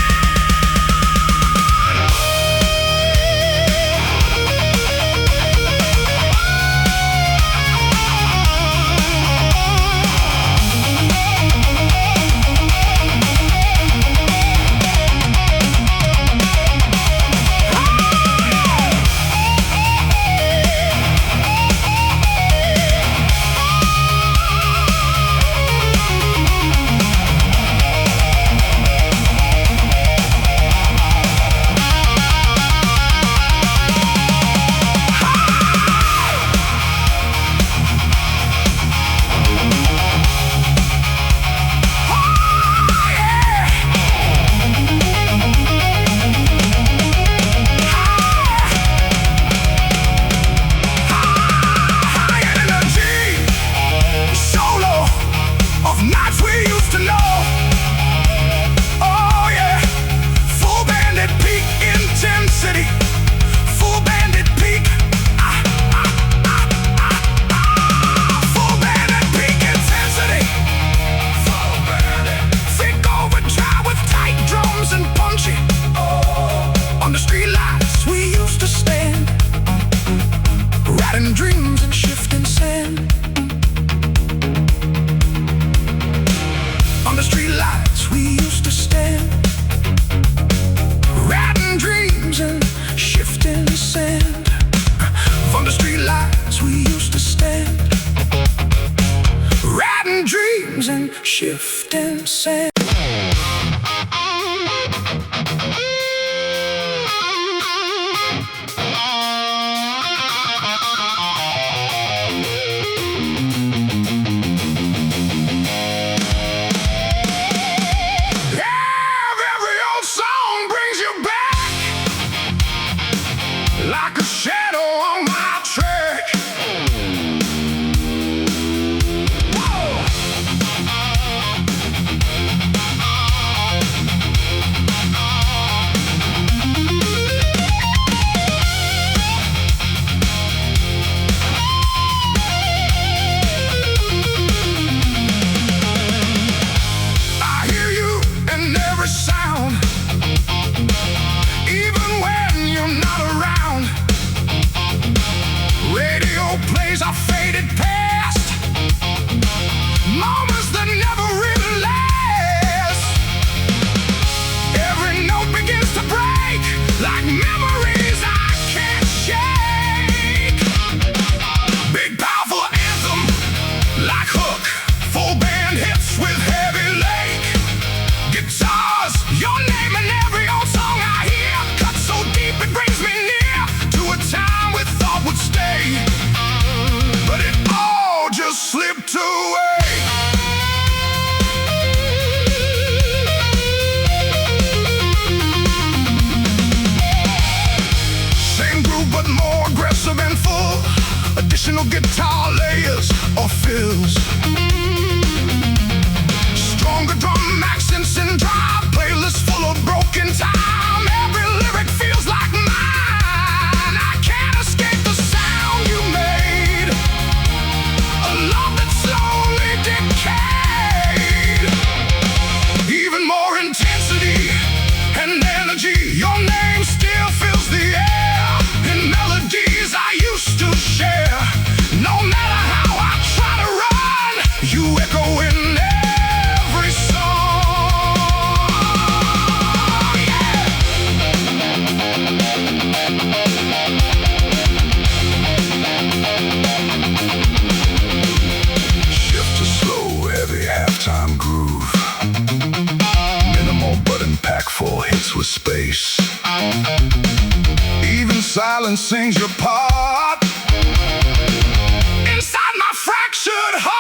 Shifting sand. Yeah! silence sings your part inside my fractured heart.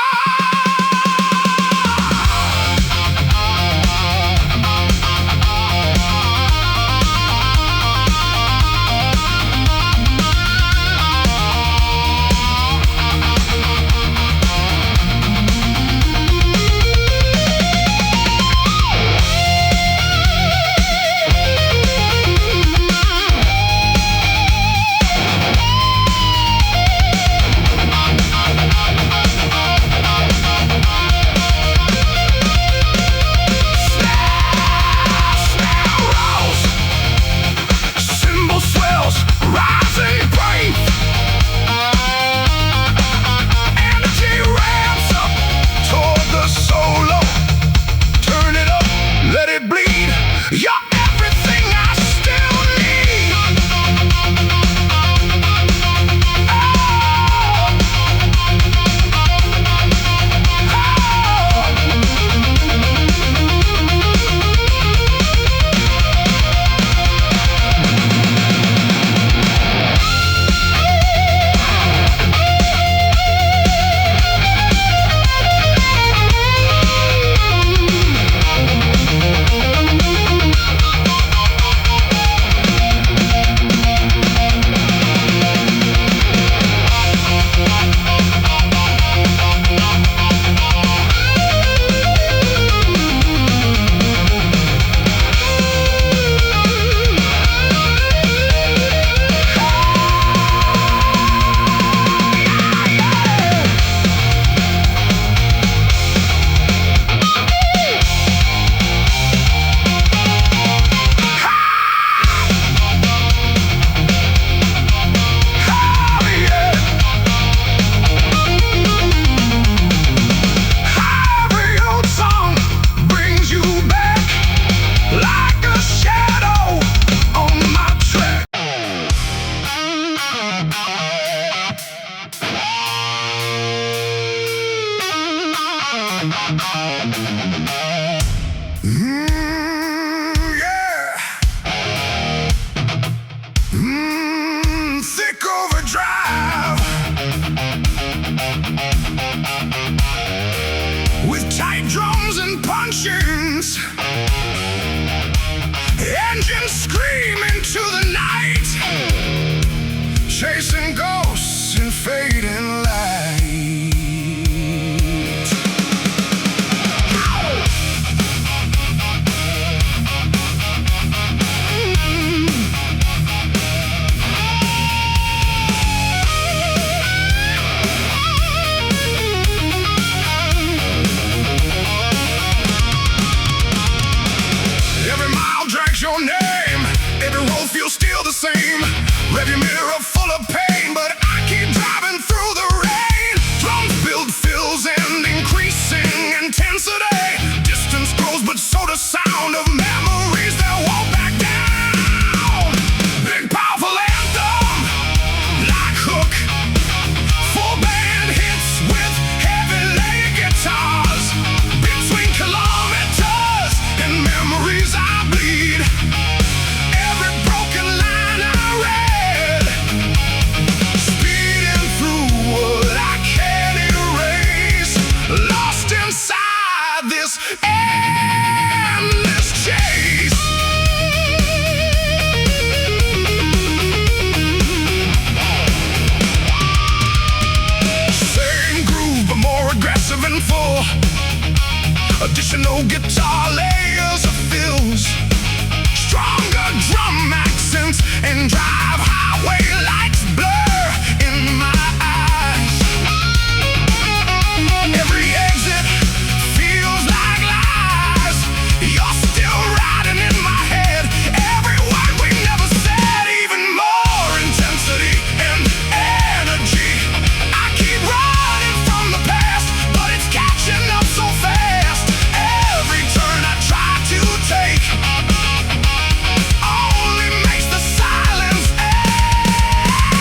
Thick overdrive with tight drums and punchings, engines screaming to the night, chasing ghosts in fading light. Your name, every road feels still the same. Rearview mirror full of pain, but I keep driving through the rain. Drums build fills and increasing intensity. Distance grows, but so does sound of memories that won't back down. Big powerful anthem, like hook, full band hits with heavy layered guitars. Between kilometers and memories I bleed. Every broken line I read, speeding through what I can't erase, lost inside this endless chase. Same groove, but more aggressive and full. Additional guitar layers of fills, stronger drum accents and drive highway lights blur in my eyes. Every exit feels like lies. You're still riding in my head. Every word we never said, even more intensity and energy. I keep running from the past, but it's catching up so fast. Every turn I try to take only makes the silence end.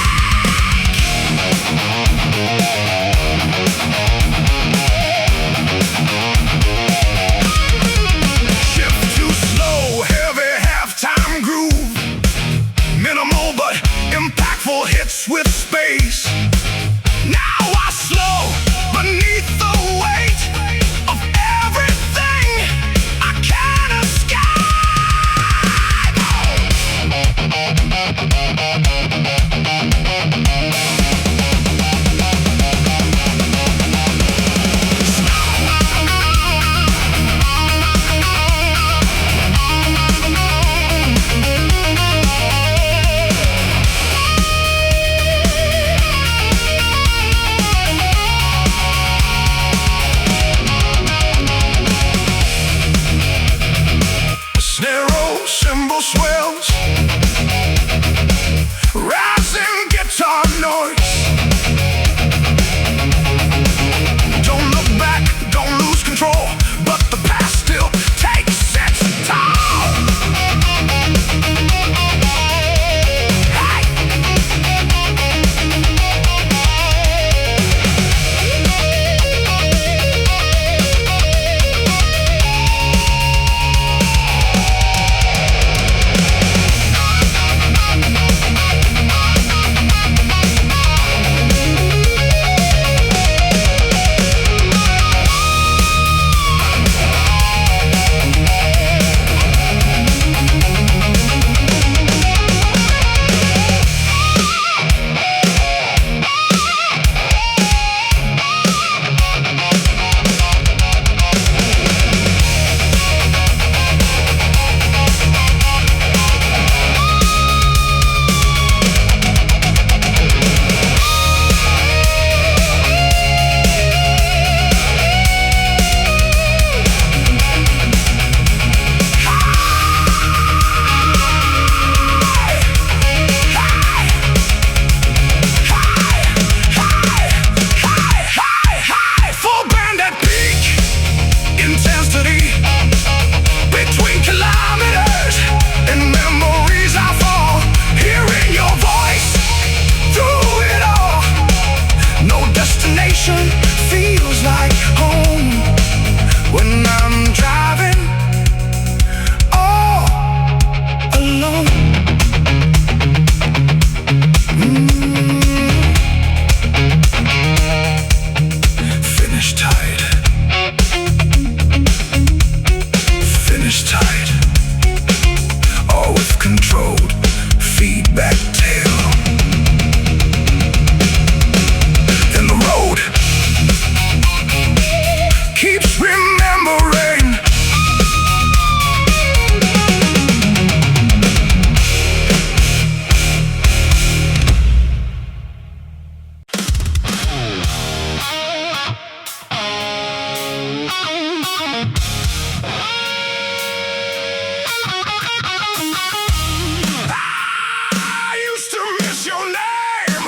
I used to miss your name.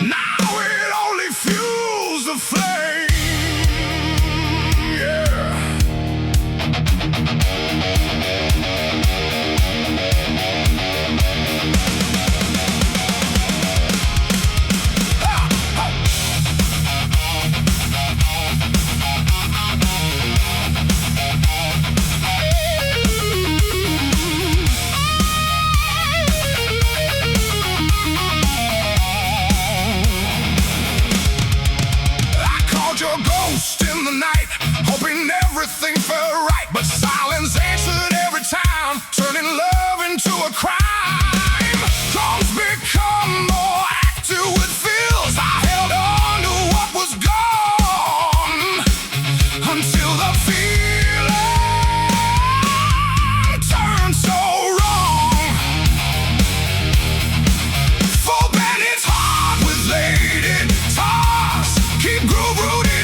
Now it only fuels the flame. Yeah. Your ghost in the night, hoping everything felt right, but silence answered every time, turning love into a crime. Songs become more active with feels. I held on to what was gone until the feeling turned so wrong. Full bandits hard with lady toss, keep groove rooted.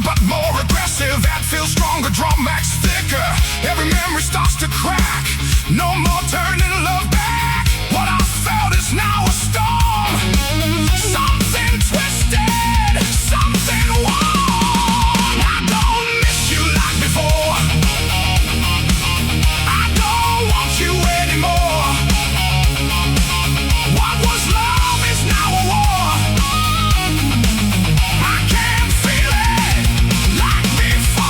But more aggressive, that feels stronger, drum max thicker. Every memory starts to crack. No more turning love back. What I felt is now a storm. Something twisted, something warm. I don't miss you like before. I don't want you anymore. What was love is now a war. I can't feel it like before.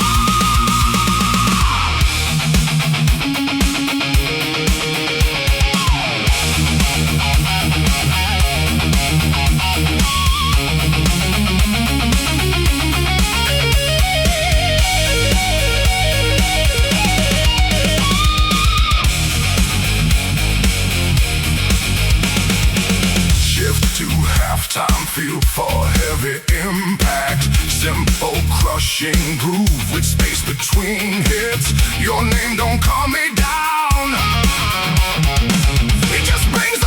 Shift to halftime, feel for heavy impact. Simple crushing groove with space between hits. Your name don't calm me down. It just brings